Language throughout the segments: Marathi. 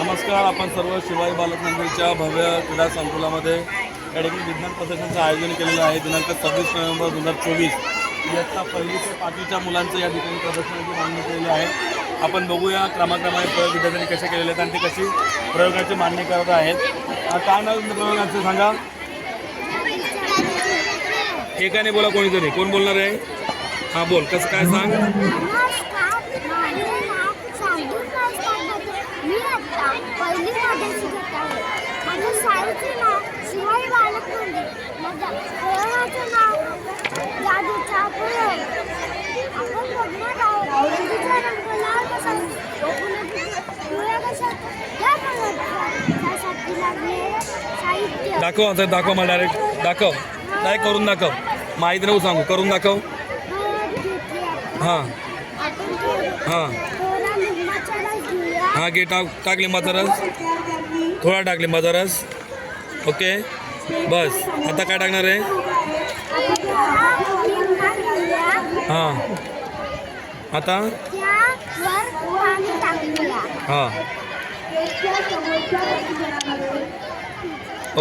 नमस्कार. आपण सर्व शिवाई बालक मंदिरच्या भव्य क्रीडा संकुलामध्ये या ठिकाणी विज्ञान प्रदर्शनाचं आयोजन केलेलं आहे. दिनांक 26 नोव्हेंबर 2024 इयत्ता 1ली ते 5वीच्या मुलांचं या ठिकाणी प्रदर्शनाची मांडणी केलेली आहे. आपण बघूया क्रमाक्रमाने प्रयोग विद्यार्थ्यांनी कसे केलेले आहेत आणि ते कशी प्रयोगाची मांडणी करत आहेत. काय नाव प्रयोगाचं सांगा. एकाने बोला, कोणीतरी. कोण बोलणार आहे? हां बोल, कसं काय सांग. मी आता पहिलीमध्ये शिकत आहे. माझ्या शाळेचे नाव शिवाई बालक मंदिर. माझ्या प्रयोगाचं नाव जादूचा प्रयोग. आपण बघणार आहोत मेंदूचा रंग लाल कसा डोळ्या कशा या प्रयोगासाठी लागलेले साहित्य दाखव मला डायरेक्ट दाखव. डायरेक्ट करून दाखव. माहिती नको सांगू, करून दाखव. हां हां हां घे. टाक लिंबाचा रस. थोडा टाक लिंबाचा रस. ओके बस. आता काय टाकणार आहे? हां आता हां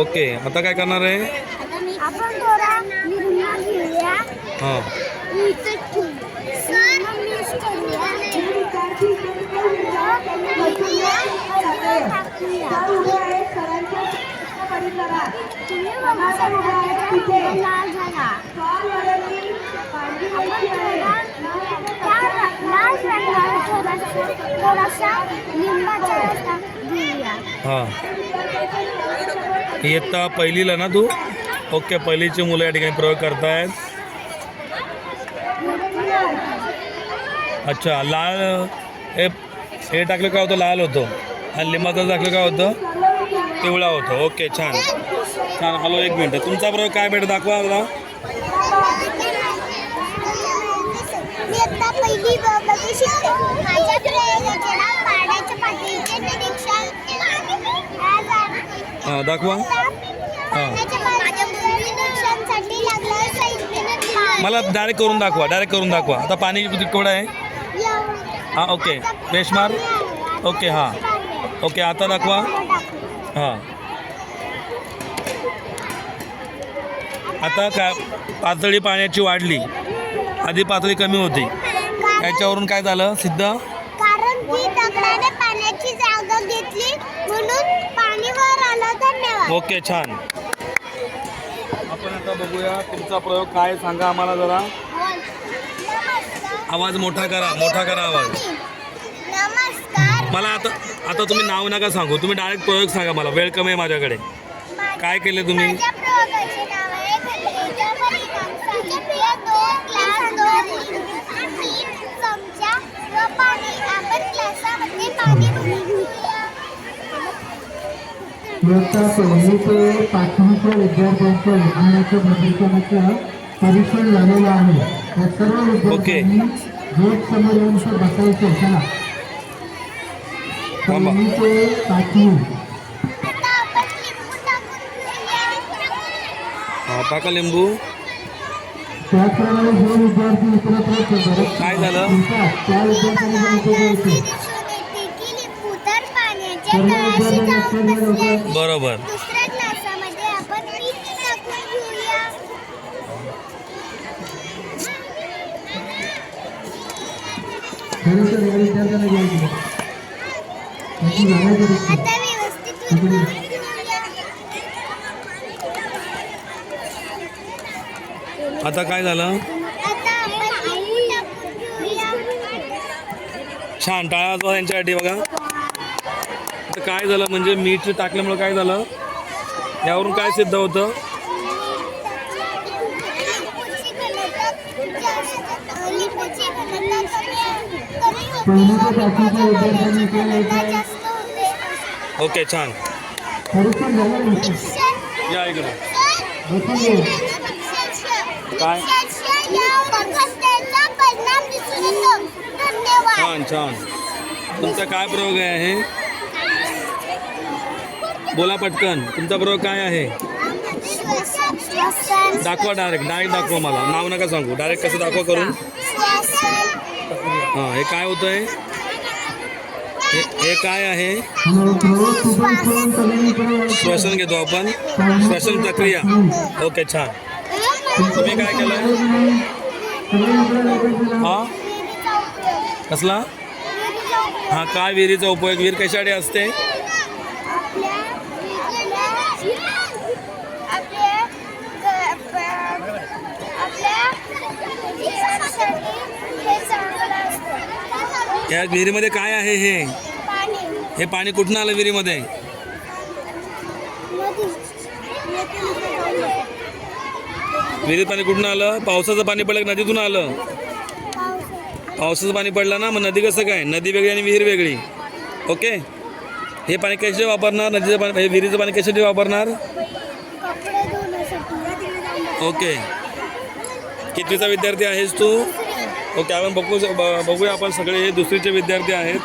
ओके. आता काय करणार आहे? हां हां. इयत्ता पहिलीला ना तू? ओके, पहिलीची मुलं या ठिकाणी प्रयोग करतायत. अच्छा, लाल हे टाकलं काय होतं? लाल होतं. आणि लिंबाचं टाकलं काय होतं? पिवळा होतं. ओके छान छान. हॅलो, एक मिनटं. तुमचा प्रयोग काय भेट दाखवा मला. हां दाखवा. हां मला डायरेक्ट करून दाखवा. आता पाणी केवढं आहे? हां ओके. बेशमार. ओके हां ओके. आता दाखवा. हां आता काय पातळी पाण्याची वाढली, आधी पातळी कमी होती. याच्यावरून काय झालं सिद्ध? कारण की दगडाने पाण्याची जागा घेतली म्हणून पाणी वर आलं. धन्यवाद. ओके छान. आपण आता बघूया तुमचा प्रयोग काय सांगा आम्हाला जरा. आवाज मोठा करा आवाज. नमस्कार. मला आता तुम्ही नाव नका सांगू, तुम्ही डायरेक्ट प्रयोग सांगा. मला वेळ कमी आहे माझ्याकडे. काय केले तुम्ही? माझ्या प्रयोगाचे नाव आहे घटनेचा परिणाम. साहित्य 2 ग्लास 2 3 चमचा व पाणी. आपण ग्लासामध्ये पाणी घेऊया. इयत्ता 1ली ते 5वीच्या विद्यार्थ्यांच्या विज्ञानाच्या प्रदर्शनाचं परीक्षण झालेलं आहे. या सर्व विद्यार्थ्यांनी गेट समोर येऊन बसायचं. चला, 1ली ते 5वी. हां टाका लिंबू. त्याचप्रमाणे जे विद्यार्थी इतरत्र काय झालं? त्या विद्यार्थ्यांनी बरोबर. दुसऱ्या ग्लासामध्ये आपण मीठ टाकून घेऊया. आता व्यवस्थित विरघळून घेऊया. आता काय झालं? आता आपण मीठ टाकून घेऊया. छान. टाळा वाजवा यांच्यासाठी. बघा आता काय झालं, म्हणजे मीठ टाकल्यामुळे काय झालं, यावरून काय सिद्ध होतं? ओके छान. या इकडे. काय? छान छान. तुमचा काय प्रयोग आहे? बोला पटकन. तुमचा प्रयोग काय आहे? दाखवा. डायरेक्ट दाखवा. मला नाव नका सांगू. डायरेक्ट कसं दाखवा करून. हां हे काय होतं आहे? हे काय आहे? आणि प्रयोग कुठून सगळीकडे श्वसन घेतो आपण, श्वसन प्रक्रिया. ओके, छान. तुम्ही काय केलं? हा, कसला? हा, काय विहिरीचा उपयोग? विहीर कशासाठी असते? या विहिरीमध्ये काय आहे? हे पाणी कुठून आलं विहिरीमध्ये? विहिरीत पाणी कुठून आलं? पावसाचं पाणी पडलं की नदीतून आलं? पावसाचं पाणी पडलं ना, मग नदी कसं काय? नदी वेगळी आणि विहीर वेगळी. ओके, हे पाणी कशासाठी वापरणार? नदीचं पाणी, हे विहिरीचं पाणी कशासाठी वापरणार? ओके, कितवीचा विद्यार्थी आहेस तू? ओके, आपण बघूया आपण सगळे हे दुसरीचे विद्यार्थी आहेत.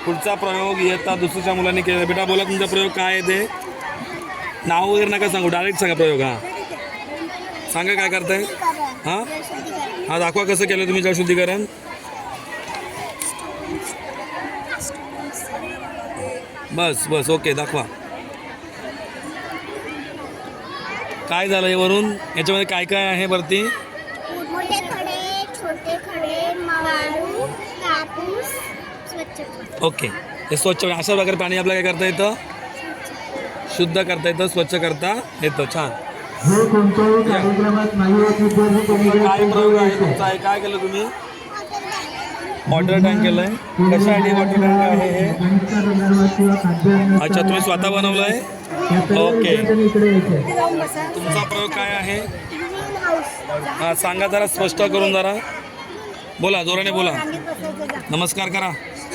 पुढचा प्रयोग इयत्ता दुसरीच्या मुलांनी केला. बेटा बोला, तुमचा प्रयोग काय आहे ते? नाव वगैरे नका सांगू, डायरेक्ट सांगा प्रयोग. हा, सांगा काय करताय? हां हां, दाखवा कसं केलं तुम्ही जलशुद्धीकरण. बस ओके, दाखवा. काय झालं हे वरून? याच्यामध्ये काय काय आहे वरती? मोठे खडे, छोटे खडे, वाळू, कापूस, स्वच्छ. ओके, हे स्वच्छ अशा प्रकारे पाणी आपल्याला काय करता येतं? शुद्ध करता येतं, स्वच्छ करता येतं. छान. हे कोणत्याही कार्यक्रमात नाही होत विद्यार्थी काय प्रयोग आहे तुमचा? हे काय केलं तुम्ही? वॉटर टँक केलंय. कशासाठी वॉटर टँक आहे हे? अच्छा, तुम्ही स्वतः बनवलंय? ओके, तुमचा प्रयोग काय आहे? हां, सांगा जरा, स्पष्ट करून जरा बोला, जोराने बोला. नमस्कार करा.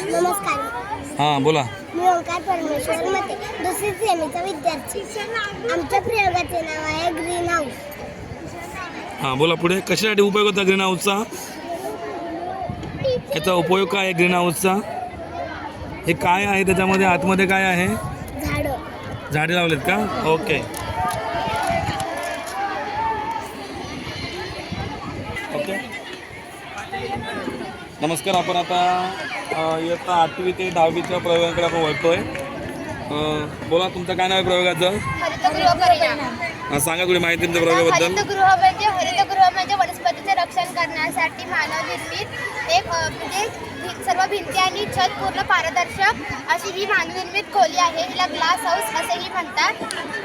नमस्कार, हां, बोला. मी ओंकार परमेश्वर मते, दुसरी सेमीचा विद्यार्थी. आमच्या प्रयोगाचे नाव आहे ग्रीन हाऊस. हां, बोला पुढे. कशासाठी उपयोग होता ग्रीन हाऊसचा? याचा उपयोग काय आहे ग्रीन हाऊसचा? हे काय आहे त्याच्यामध्ये? आतमध्ये काय आहे? झाडं. झाडे लावलेत का? Okay okay. नमस्कार, आपण आता इयत्ता 8वी ते 10वीच्या प्रयोगांकडे आपण वळतोय. बोला, तुमचं काय नाव आहे प्रयोगाचं? हरितगृह परिणाम. हां, सांगा थोडी माहिती तुमच्या प्रयोगाबद्दल. हरितगृह म्हणजे वनस्पतीचे रक्षण करण्यासाठी मानव निर्मित एक म्हणजे सर्व भिंती आणि छत पूर्ण पारदर्शक अशी ही मानवनिर्मित खोली आहे. हिला ग्लास हाऊस असेही म्हणतात.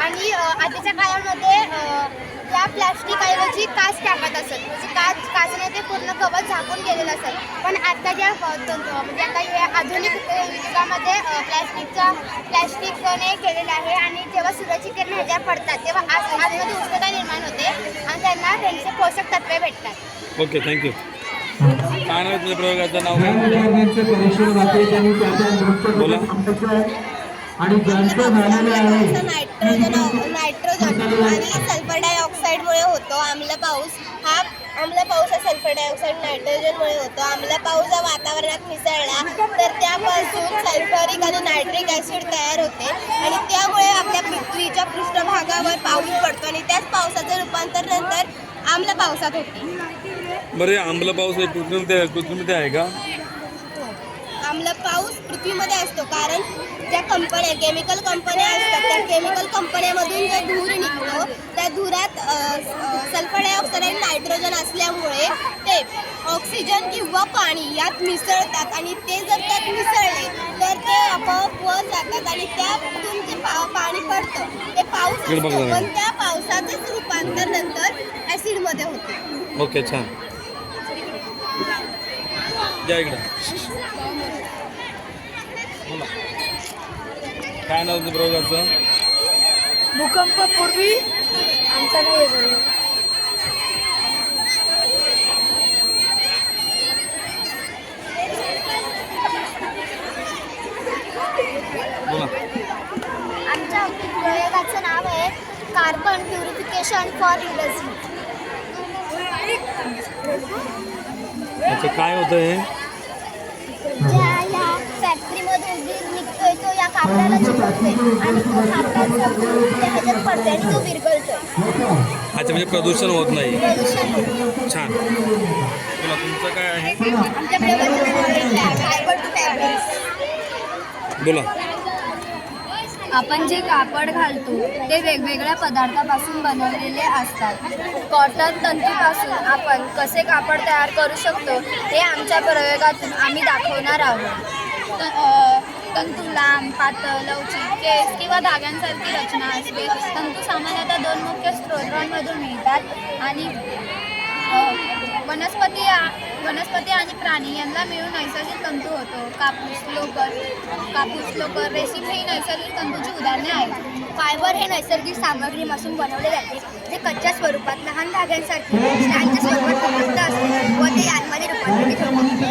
आणि आधीच्या काळामध्ये या प्लॅस्टिक ऐवजी काच टाकत असत, म्हणजे काचने ते पूर्ण कवच झाकून गेलेलं असत. पण आता ज्या म्हणजे आता या आधुनिक युगामध्ये प्लॅस्टिकने केलेलं आहे. आणि जेव्हा सूर्याची किरण ह्याच्यावर पडतात तेव्हा आतमध्ये उष्णता निर्माण होते आणि त्यांना त्यांचे पोषक तत्वे भेटतात. Okay, thank you. काय नाव आहे तुझ्या प्रयोगाचं नाव? बोला. आणि ज्यांचं झालेलं आहे नायट्रोजन आणि सल्फर डायऑक्साईडमुळे होतो आम्ल पाऊस. हा आम्ल पाऊस हा सल्फर डायऑक्साईड नायट्रोजनमुळे होतो. आम्ल पाऊस हा वातावरणात मिसळला तर त्यापासून सल्फ्युरिक आणि नायट्रिक ॲसिड तयार होते आणि त्यामुळे आपल्या पृथ्वीच्या पृष्ठभागावर पाऊस पडतो आणि त्याच पावसाचं रूपांतर नंतर आम्ल पावसात होते. बरं, आम्ल पाऊस हे पृथ्वीमध्ये आहे का? आम्ल पाऊस पृथ्वीमध्ये असतो कारण ज्या कंपन्या केमिकल कंपन्या असतात त्या केमिकल कंपन्यामधून जो धूर निघतो त्या धुरात सल्फर डायऑक्साईड आणि नायट्रोजन असल्यामुळे ते ऑक्सिजन किंवा पाणी यात मिसळतात आणि ते जर त्यात मिसळले तर ते आपोआप वर जातात आणि त्यातून जे पाणी पडतं ते पाऊस असतो. पण त्या पावसाचंच रूपांतर नंतर ॲसिडमध्ये होते. ओके, छान. या इकडं. बोला, काय नाव तुझं प्रयोगाचं? भूकंपापूर्वी आमचा नाही बरोबर. बोला. आमच्या प्रयोगाचं नाव आहे कार्बन प्युरिफिकेशन फॉर इंडस्ट्री. अच्छा, काय होतं हे? ज्या या फॅक्टरीमधून वीज निघतोय तो या कापडाला चिकटतोय आणि तो कापडाचा गुण त्या ह्याच्यात पडतोय आणि तो विरघळतोय. अच्छा, म्हणजे प्रदूषण होत नाही. प्रदूषण होतं. छान. बोला, तुमचं काय आहे? आमच्या प्रयोगाचं नाव आहे कार्बन टू टॅब्लेट्स. बोला. आपण जे कापड घालतो ते वेगवेगळ्या पदार्थापासून बनवलेले असतात. कॉटन तंतूपासून आपण कसे कापड तयार करू शकतो हे आमच्या प्रयोगातून आम्ही दाखवणार आहोत. तंतू लांब, पातळ, लवचिक, केस किंवा धाग्यांसारखी रचना असते. तंतू सामान्यतः 2 मुख्य स्रोतांमधून मिळतात आणि वनस्पती आणि प्राणी यांना मिळून नैसर्गिक तंतू होतो. कापूस, लोकर, रेशीम ही नैसर्गिक तंतूची उदाहरणे आहेत. फायबर हे नैसर्गिक सामग्रीपासून बनवले जाते, जे कच्च्या स्वरूपात लहान धाग्यांसारखे स्ट्रँडच्या स्वरूपात उपलब्ध असते व ते यांमध्ये रूपांतरित होतात.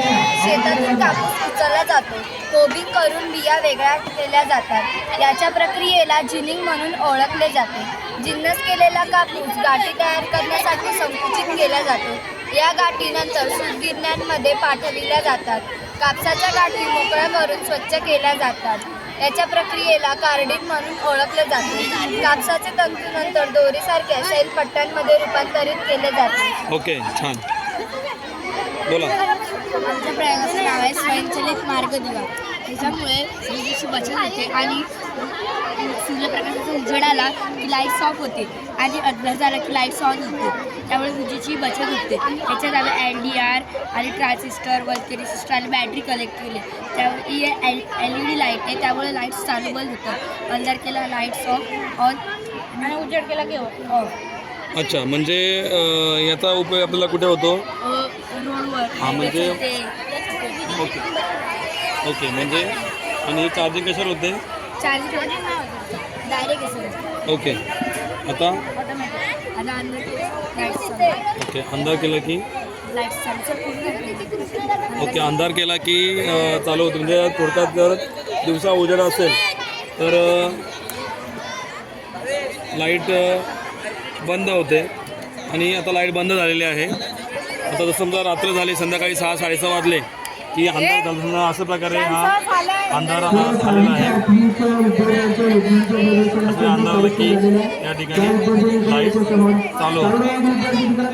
शेतातून कापूस उचलला जातो. कोबिंग करून बिया वेगळ्या केल्या जातात. याच्या प्रक्रियेला जिनिंग म्हणून ओळखले जाते. जिन्नस केलेला कापूस गाठी तयार करण्यासाठी संकुचित केला जातो. या गाठीनंतर सूतगिरण्यांमध्ये पाठविल्या जातात. कापसाच्या गाठी मोकळ्या करून स्वच्छ केल्या जातात. याच्या प्रक्रियेला कार्डिंग म्हणून ओळखले जाते. कापसाचे तंतू नंतर दोरीसारख्या सैल पट्ट्यांमध्ये रूपांतरित केले जाते. ओके, छान. बोला. आमच्या प्रयोगाचं नाव आहे स्वयंचलित मार्ग दिवा. त्याच्यामुळे विजेची बचत होते आणि सूर्यप्रकाशाचा उजेड आला की लाईट्स ऑफ होते आणि अंधार झाला की लाईट्स ऑन होते. त्यामुळे विजेची बचत होते. त्याच्यात आम्ही LDR आणि ट्रान्झिस्टर, वल्के रेसिस्टर आणि बॅटरी कलेक्ट केले. त्यामुळे LED लाईट आहे, त्यामुळे लाईट्स चालू बंद होतात. अंधार केला लाईट्स ऑन आणि उजेड केला की ऑफ. अच्छा, म्हणजे याचा उपयोग आपल्याला कुठे होतो? रोडवर. हां, म्हणजे ओके म्हणजे आणि चार्जिंग कशावर होते? Charging direct. ओके, आता ऑटोमॅटिक. आता ओके, अंधार केला की ओके, अंधार केला की चालू होतं. म्हणजे थोडक्यात जर दिवसा उजेड असेल तर लाईट बंद होते आणि आता लाईट बंद झालेली आहे. आता जसं समजा रात्र झाली, संध्याकाळी 6-6:30 वाजले की अंधार झाला. अशा प्रकारे हा अंधार झालेला आहे. असं अंधार आलं की या ठिकाणी लाईट चालू होतं.